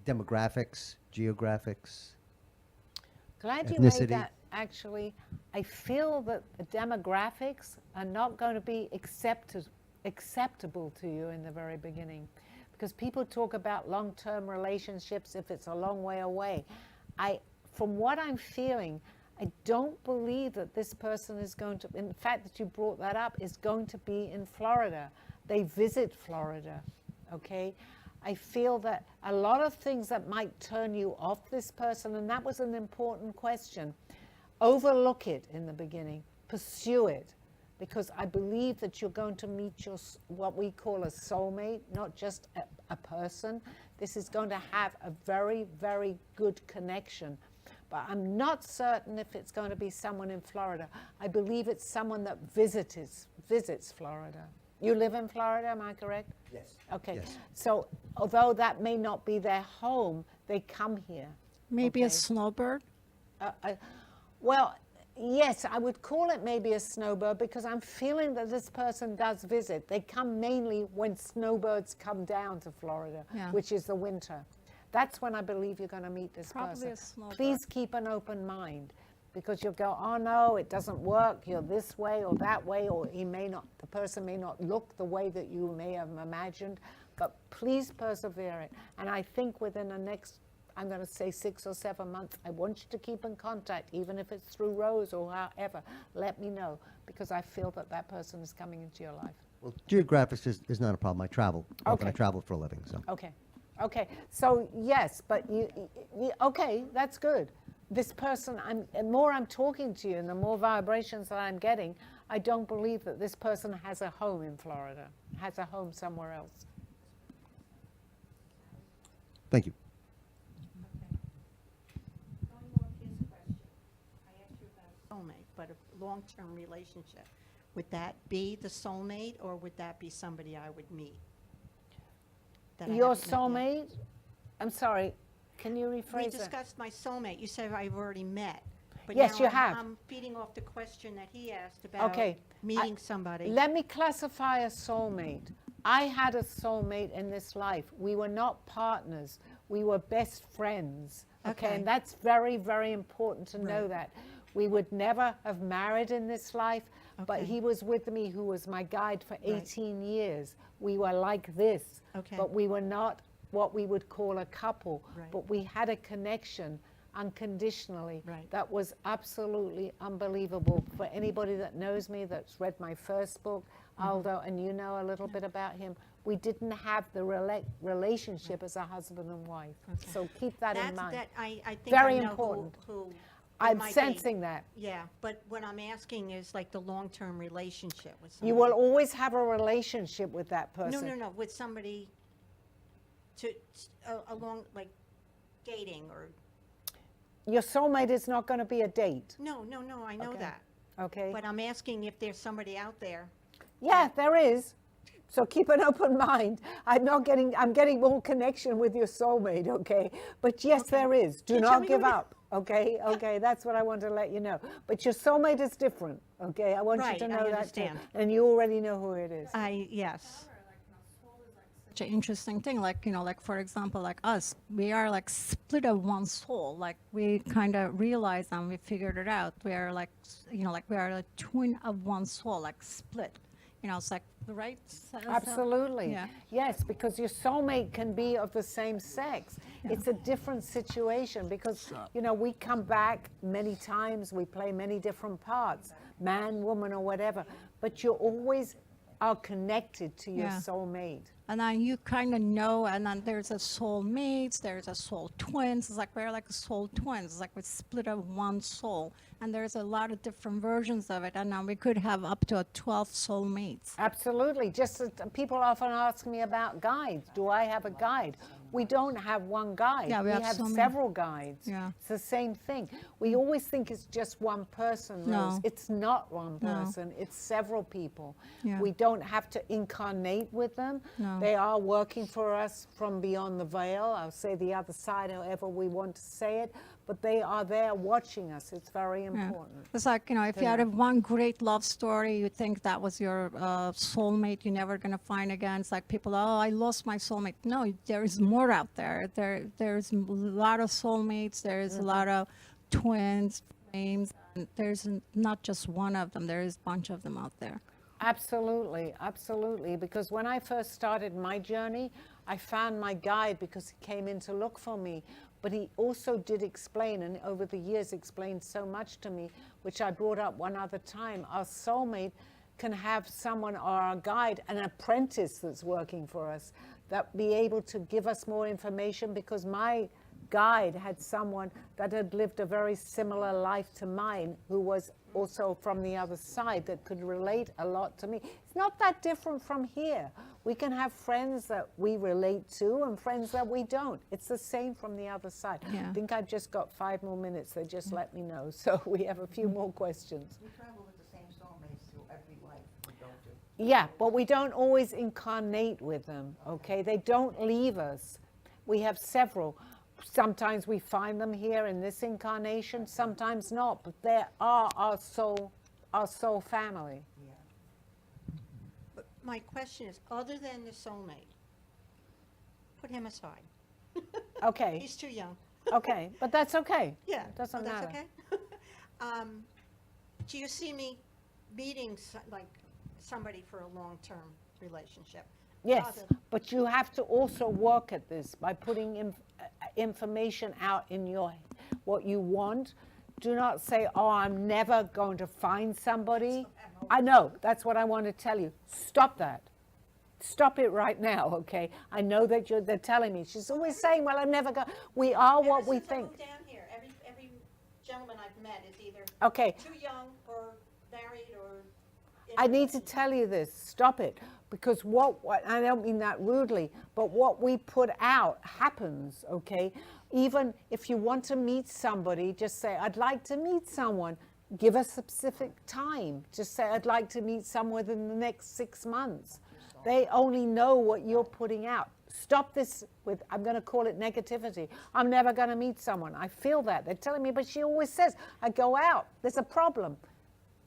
demographics, geographics? Glad you Ethnicity. made that, actually. I feel that the demographics are not going to be acceptable to you in the very beginning, because people talk about long-term relationships if it's a long way away. From what I'm feeling, I don't believe that this person is going to, in fact that you brought that up, is going to be in Florida. They visit Florida, okay? I feel that a lot of things that might turn you off this person, and that was an important question, overlook it in the beginning, pursue it, because I believe that you're going to meet your, what we call a soulmate, not just a person. This is going to have a very, very good connection. But I'm not certain if it's going to be someone in Florida. I believe it's someone that visits Florida. You live in Florida, am I correct? Yes. Okay. Yes. So although that may not be their home, they come here. Maybe a Okay. snowbird? Well, yes, I would call it maybe a snowbird, because I'm feeling that this person does visit. They come mainly when snowbirds come down to Florida, Yeah. which is the winter. That's when I believe you're going to meet this Probably person. a snowbird. Please keep an open mind, because you'll go, oh no, it doesn't work. You're this way or that way, or the person may not look the way that you may have imagined, but please persevere it. And I think within the next, I'm going to say 6 or 7 months, I want you to keep in contact, even if it's through Rose or however. Let me know, because I feel that that person is coming into your life. Well, geographics is not a problem. I travel. Okay. I travel for a living, so. Okay, okay. So yes, but you okay, that's good. This person, the more I'm talking to you and the more vibrations that I'm getting, I don't believe that this person has a home in Florida, has a home somewhere else. Thank you. Soulmate, but a long-term relationship. Would that be the soulmate, or would that be somebody I would meet? that I Your haven't met yet? soulmate? I'm sorry, can you We rephrase that? discussed my soulmate. You said I've already met. But Yes, now you I'm- have. I'm feeding off the question that he asked about Okay. meeting somebody. Let me classify a soulmate. I had a soulmate in this life. We were not partners. We were best friends. Okay, Okay. and that's very, very important to know Right. that. We would never have married in this life, but Okay. he was with me, who was my guide for 18 years. We were like this, Okay. but we were not what we would call a couple, Right. but we had a connection unconditionally Right. that was absolutely unbelievable. For anybody that knows me, that's read my first book, Mm-hmm. Aldo, and you know a little bit about him, we didn't have the relationship as a husband and wife. So keep that in That's, mind. that, I think Very I know important. who it I'm might be. sensing that. Yeah, but what I'm asking is like the long-term relationship with somebody. You will always have a relationship with that person. No, with somebody along, like dating or, Your soulmate is not going to be a date, no, I know Okay. that. okay? But I'm asking if there's somebody out there. Yeah, there is. So keep an open mind. I'm getting more connection with your soulmate, okay? But yes, there is. Do Can you tell not me give who it is? up, okay? Okay, that's what I want to let you know. But your soulmate is different, okay? I want you Right, to I know that too. understand. And you already know who it is. Yes. Such an interesting thing, like, you know, like for example, like us, we are like split of one soul. Like we kind of realized and we figured it out. We are like, you know, like we are a twin of one soul, like split. You know, it's like, right? Absolutely. Yeah. Yes, because your soulmate can be of the same sex. It's a different situation because, you know, we come back many times, we play many different parts, man, woman, or whatever, but you always are connected to your Yeah. soulmate. And then you kind of know, and then there's a soul mates, there's a soul twins. It's like we're like soul twins. It's like we split up one soul, and there's a lot of different versions of it. And now we could have up to 12 soul mates. Absolutely. Just as people often ask me about guides. Do I have a guide? We don't have one guide. Yeah, we have so many. several guides. Yeah. It's the same thing. We always think it's just one person, Rose. No. It's not one No. person. It's several people. Yeah. We don't have to incarnate with them. No. They are working for us from beyond the veil. I'll say the other side, however we want to say it. But they are there watching us. It's very Yeah. important. It's like, you know, if you had a one great love story, you think that was your soulmate you're never going to find again. It's like people, oh, I lost my soulmate. No, there is more out there. There's a lot of soulmates. There's a lot of twins, flames. And there's not just one of them. There is a bunch of them out there. Absolutely, absolutely. Because when I first started my journey, I found my guide because he came in to look for me. But he also did explain, and over the years explained so much to me, which I brought up one other time. Our soulmate can have someone, or our guide, an apprentice that's working for us, that be able to give us more information, because my guide had someone that had lived a very similar life to mine, who was also from the other side, that could relate a lot to me. It's not that different from here. We can have friends that we relate to and friends that we don't. It's the same from the other side. Yeah. I think I've just got 5 more minutes. They just let me know. So we have a few more questions. We travel with the same soulmates through every life. We don't do. Yeah, but we don't always incarnate with them, okay? They don't leave us. We have several. Sometimes we find them here in this incarnation, sometimes not, but they are our soul family. But my question is, other than the soulmate, put him aside. Okay, He's too young. okay, but that's okay. Yeah. Doesn't that's matter. okay. Do you see me meeting like somebody for a long-term relationship? Yes, Other- but you have to also work at this by putting information out in your what you want. Do not say, oh, I'm never going to find somebody. I know, that's what I want to tell you. Stop that. Stop it right now, okay? I know that they're telling me. She's always saying, well, I'm never going. We are what Ever we since I think. moved down here, every gentleman I've met is either Okay, too young or married or. I need to tell you this. Stop it. Because what I don't mean that rudely, but what we put out happens, okay? Even if you want to meet somebody, just say, I'd like to meet someone. Give a specific time. Just say, I'd like to meet someone within the next 6 months. They only know what you're putting out. Stop this with, I'm going to call it negativity. I'm never going to meet someone. I feel that. They're telling me, but she always says, I go out. There's a problem.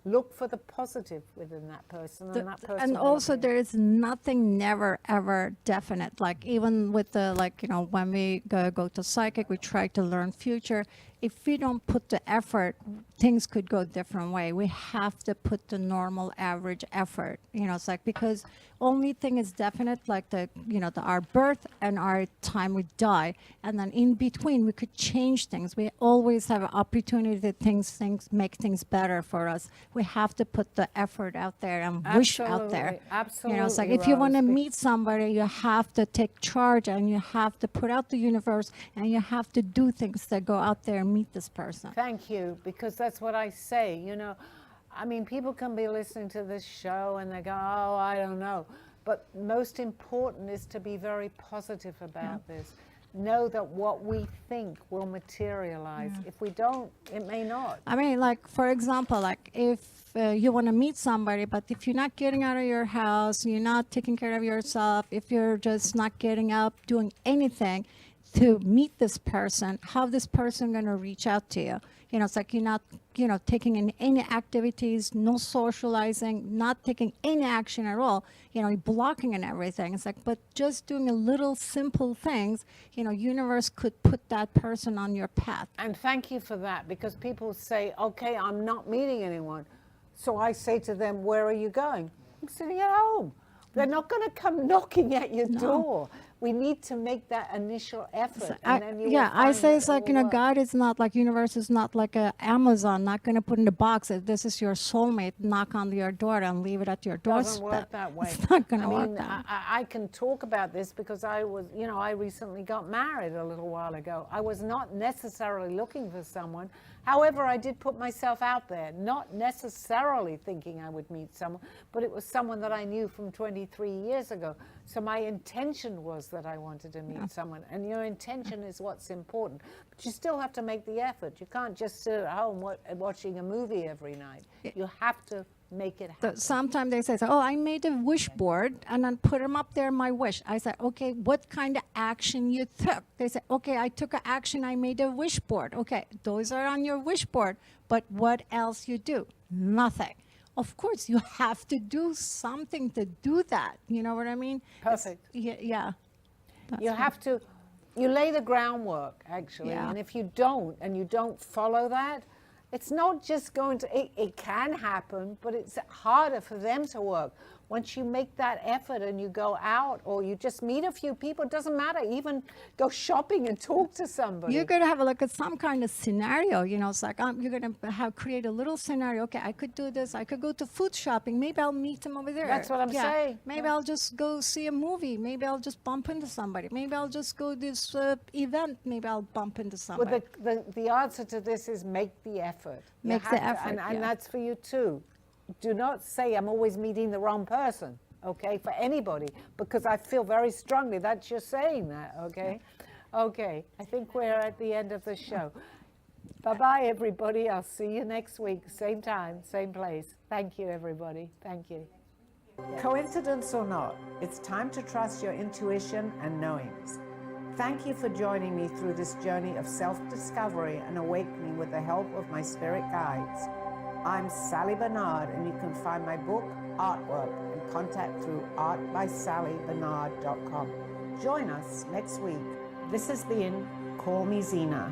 Look for the positive within that person, and that person. And will also appear. there is nothing never ever definite. Like even with the, like, you know, when we go to psychic, we try to learn future. If we don't put the effort, things could go different way. We have to put the normal average effort. You know, it's like, because only thing is definite, like the, you know, our birth and our time we die. And then in between we could change things. We always have an opportunity to things make things better for us. We have to put the effort out there and wish out there. Absolutely, You know, it's like absolutely, if you want to Rose, meet somebody, you have to take charge and you have to put out the universe and you have to do things that go out there and meet this person. Thank you, because that's what I say, you know. I mean, people can be listening to this show and they go, oh, I don't know. But most important is to be very positive about this. Know that what we think will materialize. If we don't, it may not. I mean, like, for example, like if you want to meet somebody, but if you're not getting out of your house, you're not taking care of yourself, if you're just not getting up, doing anything to meet this person, how this person going to reach out to you? You know, it's like you're not, you know, taking in any activities, no socializing, not taking any action at all, you know, you're blocking and everything. It's like, but just doing a little simple things, you know, universe could put that person on your path. And thank you for that, because people say, okay, I'm not meeting anyone. So I say to them, where are you going? I'm sitting at home. They're not going to come knocking at your door. We need to make that initial effort, and then you will I find say that it's it like, will work. God is not like, universe is not like a Amazon, not going to put in the box that this is your soulmate, knock on your door and leave it at your Doesn't doorstep. work that way. It's not going I to work mean, that way. I can talk about this because I was, I recently got married a little while ago. I was not necessarily looking for someone. However, I did put myself out there, not necessarily thinking I would meet someone, but it was someone that I knew from 23 years ago. So my intention was that I wanted to meet someone, and your intention is what's important. But you still have to make the effort. You can't just sit at home watching a movie every night. You have to make it happen. Sometimes they say, oh, I made a wish board and then put them up there, my wish. I said, okay, what kind of action you took? They said, okay, I took an action, I made a wish board. Okay, those are on your wish board, but what else you do? Nothing. Of course, you have to do something to do that. You know what I mean? Perfect. Yeah. You have to, you lay the groundwork, actually. Yeah. And if you don't, and you don't follow that, it's not just going to, it can happen, but it's harder for them to work. Once you make that effort and you go out or you just meet a few people, it doesn't matter, even go shopping and talk to somebody. You're going to have a look at some kind of scenario, it's like you're going to create a little scenario. Okay, I could do this. I could go to food shopping. Maybe I'll meet him over there. That's what I'm saying. Maybe I'll just go see a movie. Maybe I'll just bump into somebody. Maybe I'll just go this event. Maybe I'll bump into somebody. Well, the answer to this is make the effort. You Make the have to, effort, and yeah. that's for you too. Do not say I'm always meeting the wrong person, okay, for anybody, because I feel very strongly that you're saying that, okay? Okay, I think we're at the end of the show. Bye-bye, everybody. I'll see you next week, same time, same place. Thank you, everybody. Thank you. Coincidence or not, it's time to trust your intuition and knowings. Thank you for joining me through this journey of self-discovery and awakening with the help of my spirit guides. I'm Sally Bernard, and you can find my book, artwork, and contact through artbysallybernard.com. Join us next week. This has been Call Me Zena.